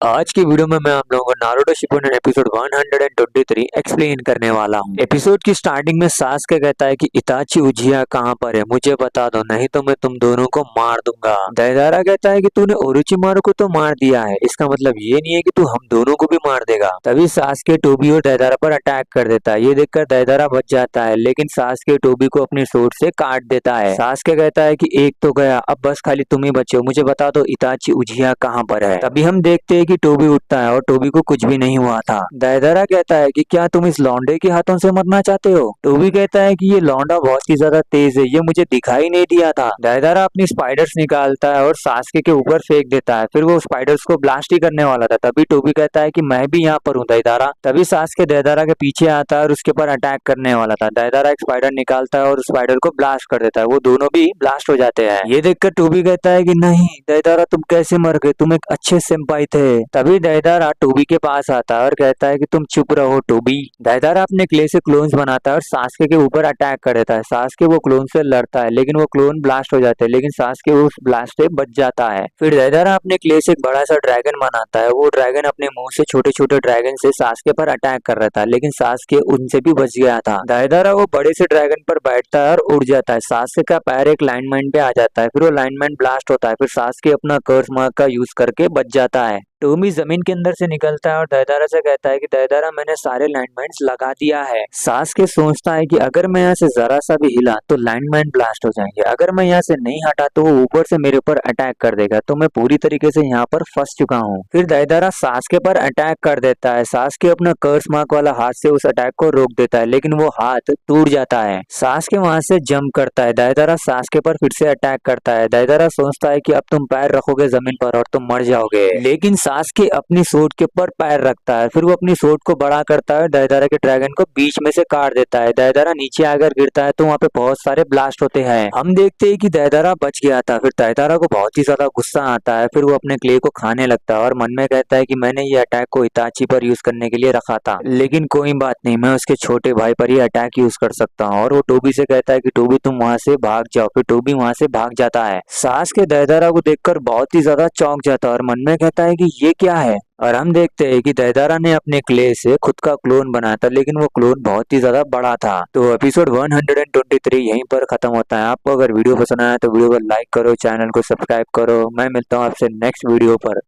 आज की वीडियो में मैं आप लोगों को नारुतो शिपुडेन एपिसोड 123 एक्सप्लेन करने वाला हूँ। एपिसोड की स्टार्टिंग में सास्के कहता है कि इताची उजिया कहाँ पर है, मुझे बता दो नहीं तो मैं तुम दोनों को मार दूंगा। दाइदारा कहता है कि तूने ओरोचिमारू को तो मार दिया है, इसका मतलब ये नहीं है कि तू हम दोनों को भी मार देगा। तभी सास्के टोबी और दाइदारा पर अटैक कर देता है। ये देखकर दाइदारा बच जाता है, लेकिन सास्के टोबी को अपनी सोर्ड से काट देता है। सास्के कहता है कि एक तो गया, अब बस खाली तुम ही बचे हो, मुझे बता दो इताची उजिया कहाँ पर है। तभी हम देखते हैं कि टोबी उठता है और टोबी को कुछ भी नहीं हुआ था। दाइदारा कहता है कि क्या तुम इस लौंडे के हाथों से मरना चाहते हो। टोबी कहता है कि ये लौंडा बहुत ही ज्यादा तेज है, ये मुझे दिखाई नहीं दिया था। दाइदारा अपनी स्पाइडर्स निकालता है और सास्के के ऊपर फेंक देता है, फिर वो स्पाइडर्स को ब्लास्ट ही करने वाला था। तभी टोबी कहता है कि मैं भी यहाँ पर हूँ दाइदारा। तभी सास्के दाइदारा के पीछे आता है और उसके ऊपर अटैक करने वाला था। दाइदारा एक स्पाइडर निकालता है और स्पाइडर को ब्लास्ट कर देता है, वो दोनों भी ब्लास्ट हो जाते हैं। ये देखकर टोबी कहता है कि नहीं दाइदारा तुम कैसे मर गए, तुम एक अच्छे सेंपाई थे। तभी दाइदारा टोबी के पास आता है और कहता है कि तुम चुप रहो टोबी। दाइदारा अपने क्ले से क्लोन्स बनाता है और सास्के के ऊपर अटैक कर देता है। सास्के वो क्लोन से लड़ता है, लेकिन वो क्लोन ब्लास्ट हो जाते हैं, लेकिन सास्के उस ब्लास्ट से बच जाता है। फिर दाइदारा अपने क्ले से एक बड़ा सा ड्रैगन बनाता है, वो ड्रैगन अपने मुंह से छोटे छोटे ड्रैगन से सास्के पर अटैक कर रहा था, लेकिन सास्के उनसे भी बच गया था। दाइदारा वो बड़े से ड्रैगन पर बैठता है और उड़ जाता है। सास्के का पैर एक लाइनमेंट पे आ जाता है, फिर वो लाइनमेंट ब्लास्ट होता है, फिर सास्के अपना कर्स मार्क का यूज करके बच जाता है। टोमी जमीन के अंदर से निकलता है और दाइदारा से कहता है कि दाइदारा मैंने सारे लाइनमेंट्स लगा दिया है। सास्के सोचता है कि अगर मैं यहाँ से जरा सा भी हिला तो लाइनमेंट ब्लास्ट हो जाएंगे, अगर मैं यहाँ से नहीं हटा तो वो ऊपर से मेरे ऊपर अटैक कर देगा, तो मैं पूरी तरीके से यहाँ पर फंस चुका हूँ। फिर दाइदारा सास्के पर अटैक कर देता है। सास्के अपना कर्स मार्क वाला हाथ से उस अटैक को रोक देता है, लेकिन वो हाथ टूट जाता है। सास्के वहां से जंप करता है। दाइदारा सास्के पर फिर से अटैक करता है। दाइदारा सोचता है कि अब तुम पैर रखोगे जमीन पर और तुम मर जाओगे, लेकिन सास्के अपनी सोर्ड के ऊपर पैर रखता है, फिर वो अपनी सोर्ड को बड़ा करता है, दाइदारा के ड्रैगन को बीच में से काट देता है। दाइदारा नीचे आकर गिरता है तो वहाँ पे बहुत सारे ब्लास्ट होते हैं। हम देखते हैं कि दाइदारा बच गया था। फिर दाइदारा को बहुत ही ज्यादा गुस्सा आता है, फिर वो अपने क्ले को खाने लगता है और मन में कहता है कि मैंने ये अटैक को इताची पर यूज करने के लिए रखा था, लेकिन कोई बात नहीं, मैं उसके छोटे भाई पर ये अटैक यूज कर सकता हूँ। और वो टोबी से कहता है कि टोबी तुम वहाँ से भाग जाओ, फिर टोबी वहाँ से भाग जाता है। सास्के दाइदारा को देखकर बहुत ही ज्यादा चौंक जाता है और मन में कहता है कि ये क्या है। और हम देखते हैं कि दाइदारा ने अपने क्ले से खुद का क्लोन बनाया था, लेकिन वो क्लोन बहुत ही ज्यादा बड़ा था। तो एपिसोड 123 यहीं पर खत्म होता है। आपको अगर वीडियो पसंद आया तो वीडियो को लाइक करो, चैनल को सब्सक्राइब करो। मैं मिलता हूँ आपसे नेक्स्ट वीडियो पर।